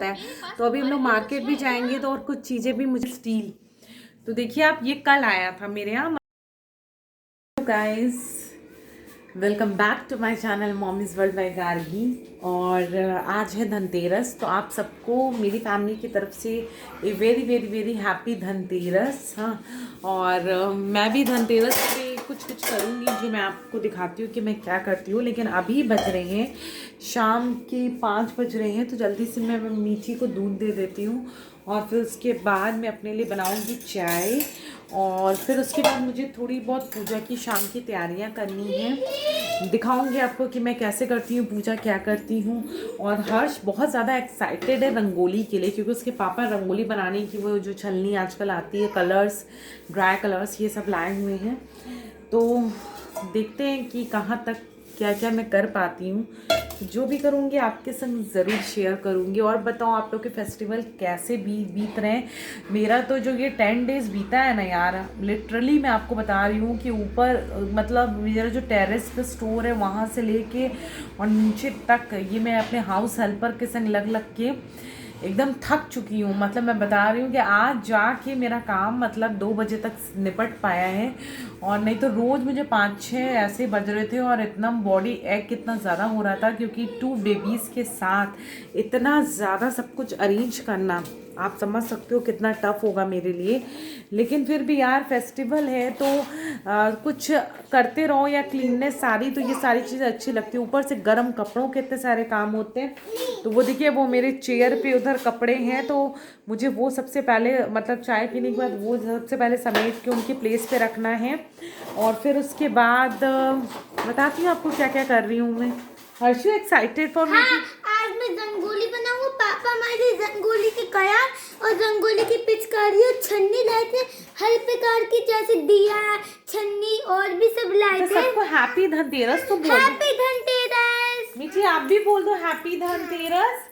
है। तो अभी हम लोग मार्केट भी जाएंगे तो और कुछ चीज़ें भी मुझे स्टील, तो देखिए आप ये कल आया था मेरे यहाँ। Guys, welcome back to my channel mommy's world by Gargi. और आज है धनतेरस, तो आप सबको मेरी फैमिली की तरफ से a very very very happy Dhanteras. हाँ, और मैं भी धनतेरस पे कुछ करूँगी जो मैं आपको दिखाती हूँ कि मैं क्या करती हूँ। लेकिन अभी बज रहे हैं शाम के 5 बज रहे हैं, तो जल्दी से मैं मीठी को दूध दे देती हूँ और फिर उसके बाद मैं अपने लिए बनाऊँगी चाय। और फिर उसके बाद मुझे थोड़ी बहुत पूजा की शाम की तैयारियां करनी है। दिखाऊंगी आपको कि मैं कैसे करती हूँ पूजा, क्या करती हूँ। और हर्ष बहुत ज़्यादा एक्साइटेड है रंगोली के लिए, क्योंकि उसके पापा रंगोली बनाने की वो जो छलनी आजकल आती है, कलर्स, ड्राई कलर्स, ये सब लाए हुए हैं। तो देखते हैं कि कहाँ तक क्या क्या मैं कर पाती हूँ। जो भी करूँगी आपके संग ज़रूर शेयर करूँगी। और बताओ आप लोग के फेस्टिवल कैसे बीत रहे हैं। मेरा तो जो ये 10 डेज़ बीता है ना यार, लिटरली मैं आपको बता रही हूँ कि ऊपर मतलब मेरा जो टेरेस पे स्टोर है वहाँ से लेके और नीचे तक ये मैं अपने हाउस हेल्पर के संग लग के एकदम थक चुकी हूँ। मतलब मैं बता रही हूँ कि आज जाके मेरा काम मतलब 2 बजे तक निपट पाया है, और नहीं तो रोज़ मुझे 5-6 ऐसे बज रहे थे। और इतना बॉडी एक कितना ज़्यादा हो रहा था, क्योंकि 2 बेबीज़ के साथ इतना ज़्यादा सब कुछ अरेंज करना, आप समझ सकते हो कितना टफ होगा मेरे लिए। लेकिन फिर भी यार फेस्टिवल है तो कुछ करते रहो, या क्लीननेस सारी, तो ये सारी चीज़ें अच्छी लगती है। ऊपर से गर्म कपड़ों के इतने सारे काम होते हैं। तो वो देखिए वो मेरे चेयर पे उधर कपड़े हैं, तो मुझे वो सबसे पहले मतलब चाय पीने के बाद वो सबसे पहले समेट के उनकी प्लेस पे रखना है। और फिर उसके बाद बताती हूँ आपको क्या क्या कर रही हूँ मैं। Harshu excited for me? आज मैं रंगोली बनाऊंगा। पापा हमारे रंगोली के कलर और रंगोली की पिचकारी और छन्नी लाए थे, हर प्रकार की, जैसे दिया, छन्नी और भी सब लाए थे। सबको हैप्पी धनतेरस तो बोल दो। हैप्पी धनतेरस। मीठी आप भी बोल दो हैप्पी धनतेरस।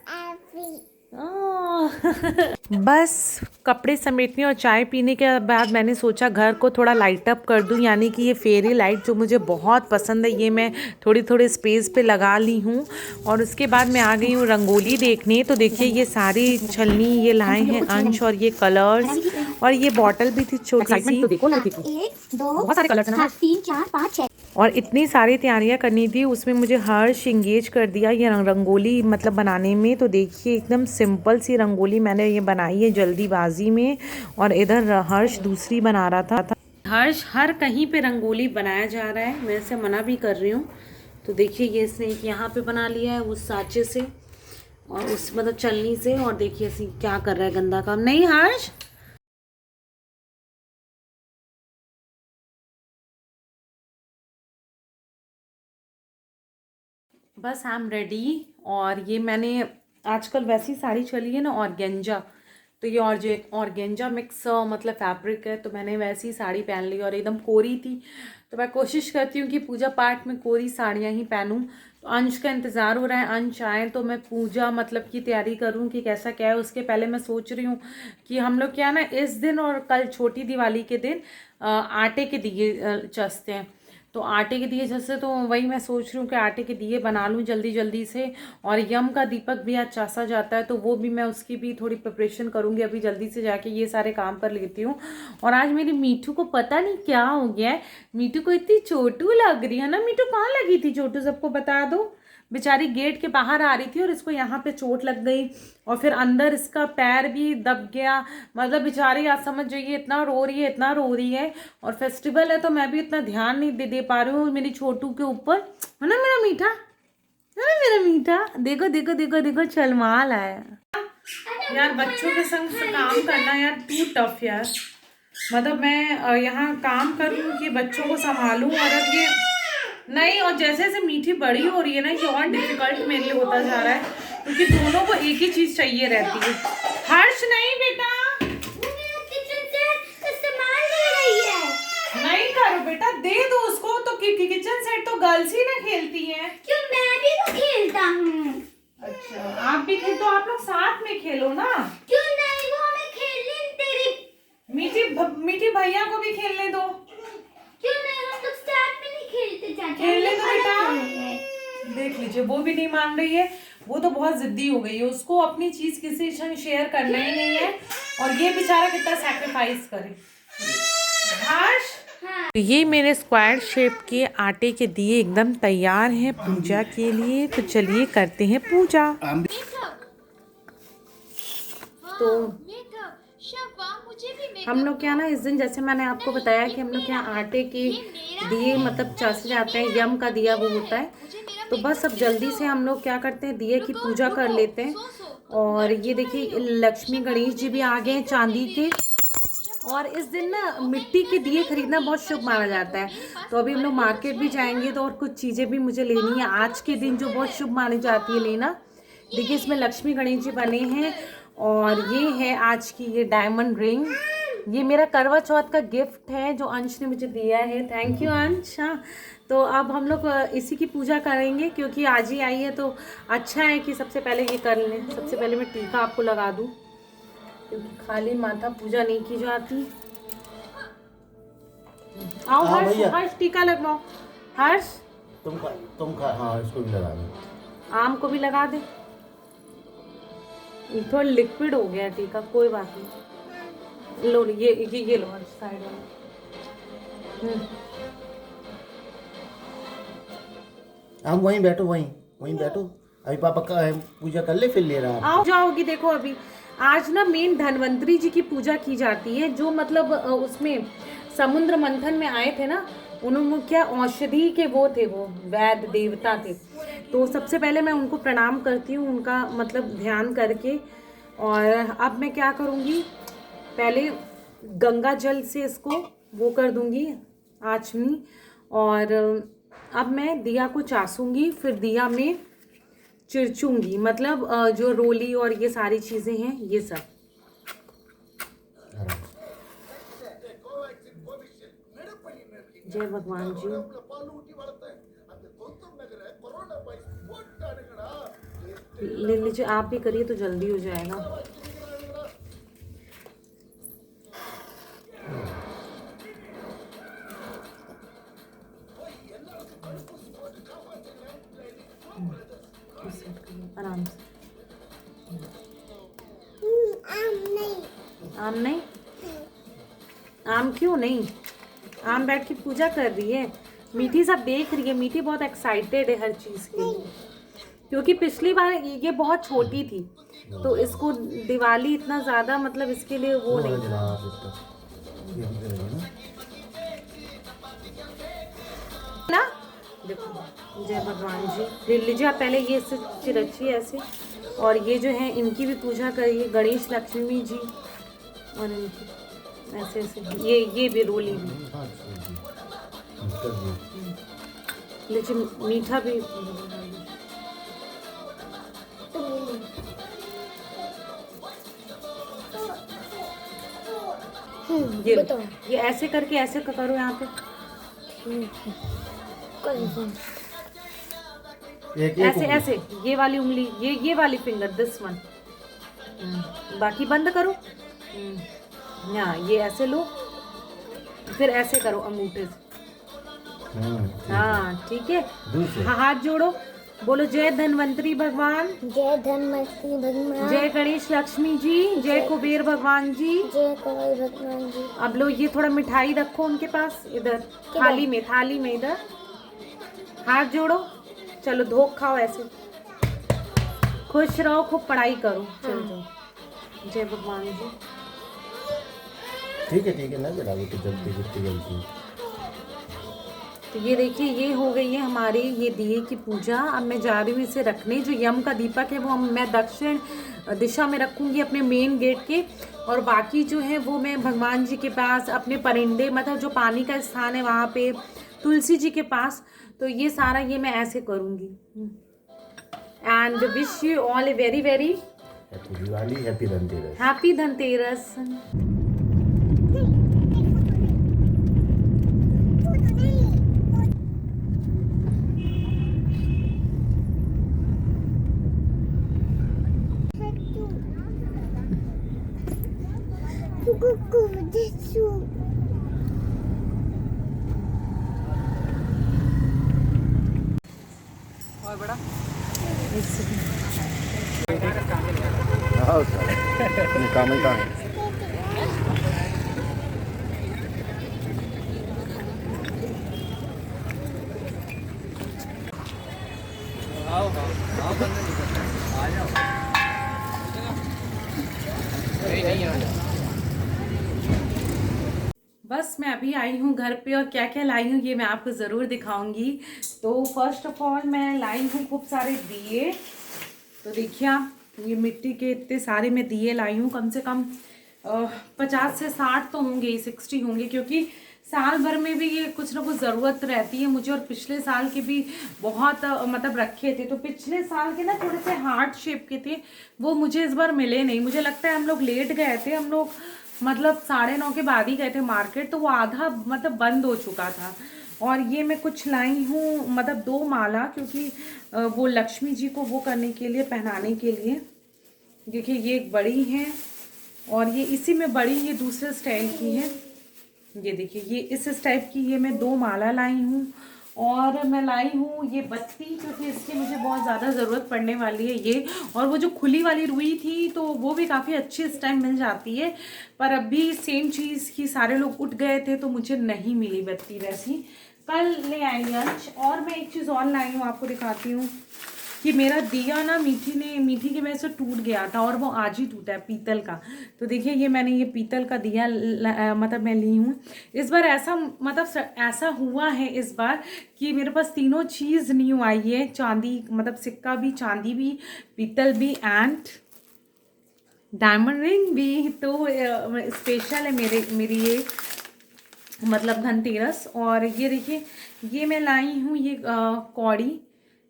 बस कपड़े समेटने और चाय पीने के बाद मैंने सोचा घर को थोड़ा लाइट अप कर दूं, यानी कि ये फेरी लाइट जो मुझे बहुत पसंद है, ये मैं थोड़ी थोड़ी स्पेस पे लगा ली हूँ। और उसके बाद मैं आ गई हूँ रंगोली देखने। तो देखिए ये सारी छलनी ये लाए हैं अंश, और ये कलर्स, और ये बॉटल भी थी छोटी सी। तो देखो लड़की को 1 2 बहुत सारे कलर्स हैं, 3 4 5 6, और इतनी सारी तैयारियां करनी थी, उसमें मुझे हर्ष इंगेज कर दिया ये रंगोली मतलब बनाने में। तो देखिए एकदम सिंपल सी रंगोली मैंने ये बनाई है जल्दीबाजी में, और इधर हर्ष दूसरी बना रहा था। हर्ष हर कहीं पे रंगोली बनाया जा रहा है, मैं इसे मना भी कर रही हूँ। तो देखिए ये इसने यहाँ पे बना लिया है उस साँचे से और उस मतलब चलनी से, और देखिए इसे क्या कर रहा है गंदा काम। नहीं हर्ष, बस आई एम रेडी। और ये मैंने आजकल वैसी साड़ी चली है ना ऑर्गेंजा, तो ये ऑर्गेंजा मिक्स मतलब फैब्रिक है, तो मैंने वैसी साड़ी पहन ली और एकदम कोरी थी। तो मैं कोशिश करती हूँ कि पूजा पाठ में कोरी साड़ियाँ ही पहनूँ। तो अंश का इंतज़ार हो रहा है, अंश आए तो मैं पूजा मतलब की तैयारी करूँ कि कैसा क्या है। उसके पहले मैं सोच रही हूँ कि हम लोग क्या ना इस दिन और कल छोटी दिवाली के दिन आटे के दिए चसते हैं। तो आटे के दिए जैसे, तो वही मैं सोच रही हूँ कि आटे के दिए बना लूँ जल्दी जल्दी से। और यम का दीपक भी आज चासा जाता है, तो वो भी मैं उसकी भी थोड़ी प्रिपरेशन करूँगी। अभी जल्दी से जाके ये सारे काम कर लेती हूँ। और आज मेरी मीठू को पता नहीं क्या हो गया है, मीठू को इतनी चोटू लग रही है ना। मीठू कहाँ लगी थी चोटू, सबको बता दो। बेचारी गेट के बाहर आ रही थी और इसको यहाँ पे चोट लग गई, और फिर अंदर इसका पैर भी दब गया। मतलब बेचारी आज समझ जाइए इतना रो रही है, इतना रो रही है। और फेस्टिवल है तो मैं भी इतना ध्यान नहीं दे पा रही हूँ मेरी छोटू के ऊपर, है ना मेरा मीठा, है ना मेरा मीठा। देखो देखो देखो देखो छलमाल है यार। बच्चों के संग से काम करना यार टू टफ यार। मतलब मैं यहाँ काम कर रही हूँ कि बच्चों को संभालूं, और अब ये नहीं, और जैसे जैसे मीठी बड़ी हो रही है ना, ये और डिफिकल्ट मेरे लिए होता जा रहा है, क्योंकि दोनों को एक ही चीज चाहिए रहती है। हर्ष नहीं बेटा, नहीं करो बेटा, दे दो उसको। तो किचन सेट तो गर्ल्स ही ना खेलती हैं। क्यों, मैं भी तो खेलता हूँ। अच्छा आप भी खेल, तो आप लोग साथ में खेलो ना। क्यों नहीं, वो हमें खेलने तेरी मीठी भैया को भी खेलने दो। क्यों नहीं, हम लोग साथ में नहीं खेलते चाचा। खेलने दो बेटा। देख लीजिए वो भी नहीं मान रही है। वो तो बहुत जिद्दी हो गई है, उसको अपनी चीज किसी से शेयर करना ही नहीं है। और ये बेचारा कितना सैक्रिफाइस करे। हर्ष, तो ये मेरे स्क्वायर शेप के आटे के दिए एकदम तैयार हैं पूजा के लिए। तो चलिए करते हैं पूजा। तो हम लोग क्या ना इस दिन, जैसे मैंने आपको बताया कि हम लोग क्या आटे के दिए मतलब चासे जाते हैं, यम का दिया वो होता है। तो बस अब जल्दी से हम लोग क्या करते हैं, दिए की पूजा कर लेते हैं। और ये देखिए लक्ष्मी गणेश जी भी आ गए हैं चांदी के। और इस दिन ना मिट्टी के दिए खरीदना बहुत शुभ माना जाता है। तो अभी हम लोग मार्केट भी जाएंगे, तो और कुछ चीज़ें भी मुझे लेनी है आज के दिन जो बहुत शुभ मानी जाती है लेना। देखिए इसमें लक्ष्मी गणेश जी बने हैं। और ये है आज की ये डायमंड रिंग, ये मेरा करवा चौथ का गिफ्ट है जो अंश ने मुझे दिया है। थैंक यू अंश। हाँ, तो अब हम लोग इसी की पूजा करेंगे क्योंकि आज ही आई है, तो अच्छा है कि सबसे पहले ये कर लें। सबसे पहले मैं टीका आपको लगा दूँ क्योंकि खाली माथा पूजा नहीं की जाती। आओ हर्ष, हर्ष टीका लगवाओ। हर्ष तुम खा। हाँ इसको भी लगा दो, आम को भी लगा दे। थोड़ा लिक्विड हो गया टीका, कोई बात नहीं। लो ये लो साइड में। हम वहीं बैठो, वहीं बैठो। अभी पापा का पूजा कर ले फिर ले रहा है। आओ जाओगी। देखो अभी आज ना मेन धन्वंतरी जी की पूजा की जाती है, जो मतलब उसमें समुद्र मंथन में आए थे ना, उन्होंने क्या औषधि के वो थे, वो वैद्य देवता थे। तो सबसे पहले मैं उनको प्रणाम करती हूँ, उनका मतलब ध्यान करके। और अब मैं क्या करूँगी, पहले गंगा जल से इसको वो कर दूँगी आचमनी। और अब मैं दिया को चासूंगी, फिर दिया में चिरचूंगी, मतलब जो रोली और ये सारी चीज़ें हैं ये सब। जय भगवान जी। ले लीजिए, आप भी करिए तो जल्दी हो जाएगा। आराम से। आम नहीं, आम क्यों नहीं? आम बैठ के पूजा कर रही है। मीठी सब देख रही है, मीठी बहुत एक्साइटेड है हर चीज़ के लिए, क्योंकि पिछली बार ये बहुत छोटी थी तो इसको दिवाली इतना ज़्यादा मतलब इसके लिए वो नहीं ना। देखो जय भगवान जी। ले लीजिए आप पहले ये चिरचिए ऐसे। और ये जो है इनकी भी पूजा करिए, गणेश लक्ष्मी जी और इनकी ऐसे ऐसे। ये भी रोली भी लीजिए, मीठा भी। ये ऐसे करके ऐसे करो यहाँ पे। ऐसे ऐसे ये वाली उंगली, ये वाली फिंगर, दिस वन। बाकी बंद करो। हाँ ये ऐसे लो, फिर ऐसे करो अंगूठे से। हाँ ठीक है। हाँ हाथ जोड़ो, बोलो जय धन्वंतरी भगवान, जय धन्वंतरी भगवान, जय गणेश लक्ष्मी जी, जय कुबेर भगवान जी, जय कुबेर भगवान जी। अब लो ये थोड़ा मिठाई रखो उनके पास, इधर थाली में इधर। हाथ जोड़ो, चलो धोख खाओ ऐसे। खुश रहो, खूब पढ़ाई करो। चलो जाओ। जय भगवान जी। ठीक है ना जरा तो जल्दी। तो ये देखिए ये हो गई है हमारी ये दिए की पूजा। अब मैं जा रही हूँ इसे रखने। जो यम का दीपक है वो मैं दक्षिण दिशा में रखूँगी अपने मेन गेट के, और बाकी जो है वो मैं भगवान जी के पास, अपने परिंदे मतलब जो पानी का स्थान है वहाँ पे, तुलसी जी के पास। तो ये सारा ये मैं ऐसे करूँगी। And wish you all a very very happy Diwali, happy Dhanteras. Happy Dhanteras. और बड़ा होता काम ही कहाँ है। बस मैं अभी आई हूँ घर पे और क्या क्या लाई हूँ ये मैं आपको ज़रूर दिखाऊंगी। तो फर्स्ट ऑफ ऑल मैं लाई हूँ खूब सारे दिए। तो देखिए आप, ये मिट्टी के इतने सारे मैं दिए लाई हूँ, कम से कम 50 से 60 तो होंगे, 60 होंगे, क्योंकि साल भर में भी ये कुछ ना कुछ ज़रूरत रहती है मुझे। और पिछले साल के भी बहुत मतलब रखे थे, तो पिछले साल के ना थोड़े से हार्ट शेप के थे, वो मुझे इस बार मिले नहीं। मुझे लगता है हम लोग लेट गए थे, हम लोग मतलब 9:30 के बाद ही गए थे मार्केट, तो वो आधा मतलब बंद हो चुका था। और ये मैं कुछ लाई हूँ मतलब 2 माला, क्योंकि वो लक्ष्मी जी को वो करने के लिए, पहनाने के लिए। देखिए ये एक बड़ी है और ये इसी में बड़ी, ये दूसरे स्टाइल की है। ये देखिए ये इस टाइप की ये मैं 2 माला लाई हूँ। और मैं लाई हूँ ये बत्ती, क्योंकि इसकी मुझे बहुत ज़्यादा ज़रूरत पड़ने वाली है ये। और वो जो खुली वाली रुई थी तो वो भी काफ़ी अच्छी इस टाइम मिल जाती है, पर अभी सेम चीज़ की सारे लोग उठ गए थे तो मुझे नहीं मिली बत्ती वैसी। कल ले आएंगे आज। और मैं एक चीज़ और लाई हूँ, आपको दिखाती हूँ कि मेरा दिया ना मीठी की वजह से टूट गया था, और वो आज ही टूटा है, पीतल का। तो देखिए ये मैंने ये पीतल का दिया मतलब मैं ली हूँ इस बार। ऐसा मतलब ऐसा हुआ है इस बार कि मेरे पास तीनों चीज़ न्यू आई है, चांदी मतलब सिक्का भी, चांदी भी, पीतल भी एंड डायमंड रिंग भी। तो स्पेशल है मेरी ये मतलब धनतेरस। और ये देखिए ये मैं लाई हूँ ये कौड़ी।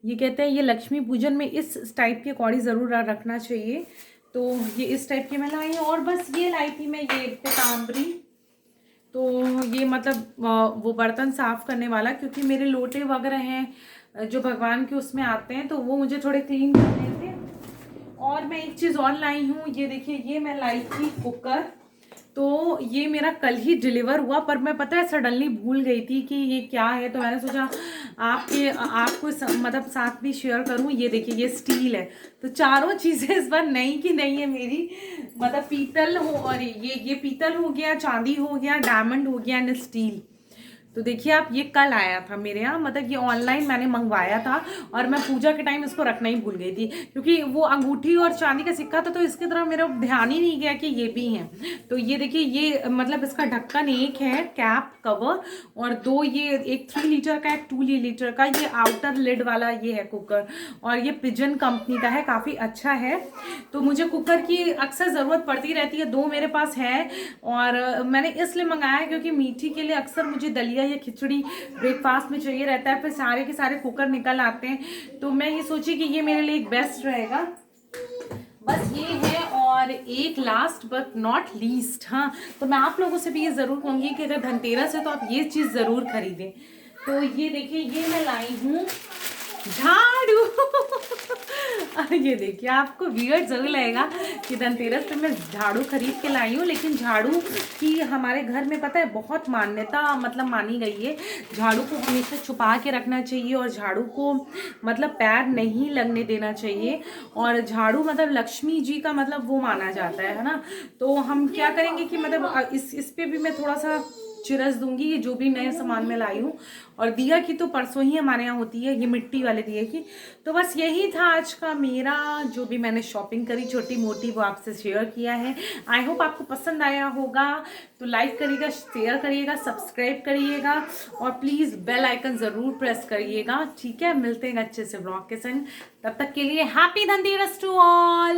ये कहते हैं ये लक्ष्मी पूजन में इस टाइप की कौड़ी ज़रूर रखना चाहिए, तो ये इस टाइप की मैं लाई हूँ। और बस ये लाई थी मैं ये पीताम्बरी। तो ये मतलब वो बर्तन साफ़ करने वाला, क्योंकि मेरे लोटे वगैरह हैं जो भगवान के उसमें आते हैं, तो वो मुझे थोड़े क्लीन करने थे। और मैं एक चीज़ और लाई हूँ, ये देखिए ये मैं लाई थी कुकर। तो ये मेरा कल ही डिलीवर हुआ, पर मैं पता है सडनली भूल गई थी कि ये क्या है, तो मैंने सोचा आपको मतलब साथ भी शेयर करूं। ये देखिए ये स्टील है, तो चारों चीज़ें इस बार नई की नई है मेरी। मतलब पीतल हो, और ये पीतल हो गया, चांदी हो गया, डायमंड हो गया एंड स्टील। तो देखिए आप ये कल आया था मेरे यहाँ, मतलब ये ऑनलाइन मैंने मंगवाया था, और मैं पूजा के टाइम इसको रखना ही भूल गई थी, क्योंकि वो अंगूठी और चांदी का सिक्का था, तो इसकी तरफ मेरा ध्यान ही नहीं गया कि ये भी हैं। तो ये देखिए ये मतलब इसका ढक्कन एक है, कैप कवर, और 2 ये, एक 3 लीटर का, एक 2 लीटर का, ये आउटर लिड वाला ये है कुकर। और ये पिजन कंपनी का है, काफ़ी अच्छा है। तो मुझे कुकर की अक्सर ज़रूरत पड़ती रहती है, 2 मेरे पास है। और मैंने इसलिए मंगाया क्योंकि मीठी के लिए अक्सर मुझे दलिया या खिचड़ी ब्रेकफास्ट में चाहिए रहता है, फिर सारे के सारे कुकर निकल आते हैं, तो मैं ये सोची कि ये मेरे लिए एक बेस्ट रहेगा। बस ये है। और एक लास्ट बट नॉट लीस्ट, हाँ, तो मैं आप लोगों से भी ये ज़रूर कहूँगी कि अगर धनतेरस है तो आप ये चीज़ ज़रूर खरीदें। तो ये देखिए ये मैं लाई हूँ झाड़ू। ये देखिए आपको वियर्ड जरूर लगेगा कि धनतेरस पे मैं झाड़ू खरीद के लाई हूँ, लेकिन झाड़ू की हमारे घर में पता है बहुत मान्यता मतलब मानी गई है। झाड़ू को हमेशा छुपा के रखना चाहिए, और झाड़ू को मतलब पैर नहीं लगने देना चाहिए। और झाड़ू मतलब लक्ष्मी जी का मतलब वो माना जाता है ना। तो हम क्या करेंगे कि मतलब इस पे भी मैं थोड़ा सा चिरस दूंगी, ये जो भी नए सामान में लाई हूँ। और दिया की तो परसों ही हमारे यहाँ होती है, ये मिट्टी वाले दिए की। तो बस यही था आज का मेरा, जो भी मैंने शॉपिंग करी छोटी मोटी, वो आपसे शेयर किया है। आई होप आपको पसंद आया होगा। तो लाइक करिएगा, शेयर करिएगा, सब्सक्राइब करिएगा, और प्लीज़ बेल आइकन ज़रूर प्रेस करिएगा। ठीक है, मिलते हैं अच्छे से ब्लॉग के संग। तब तक के लिए हैप्पी धनतेरस टू ऑल।